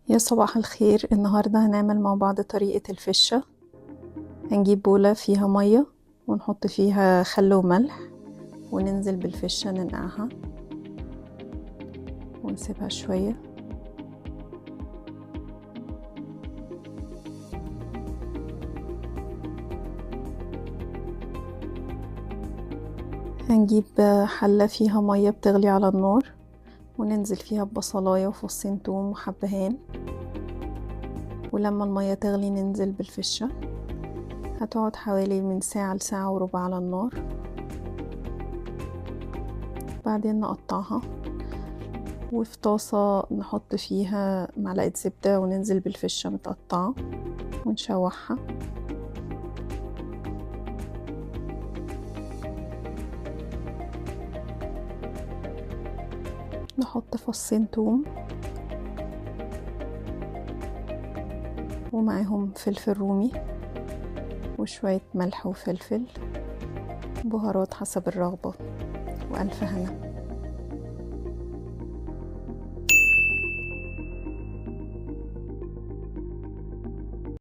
يا صباح الخير. النهاردة هنعمل مع بعض طريقة الفشة. هنجيب بولة فيها مية ونحط فيها خل وملح وننزل بالفشة ننقعها ونسيبها شوية. هنجيب حلة فيها مية بتغلي على النار وننزل فيها ببصلاية وفصين توم وحبهان، ولما المية تغلي ننزل بالفشة. هتقعد حوالي من ساعة لساعة وربع على النار. بعدين نقطعها وفي طاسة نحط فيها معلقة زبدة وننزل بالفشة متقطعة ونشوحها. نحط فصين توم ومعاهم فلفل رومي وشوية ملح وفلفل، بهارات حسب الرغبة، وألف هنا.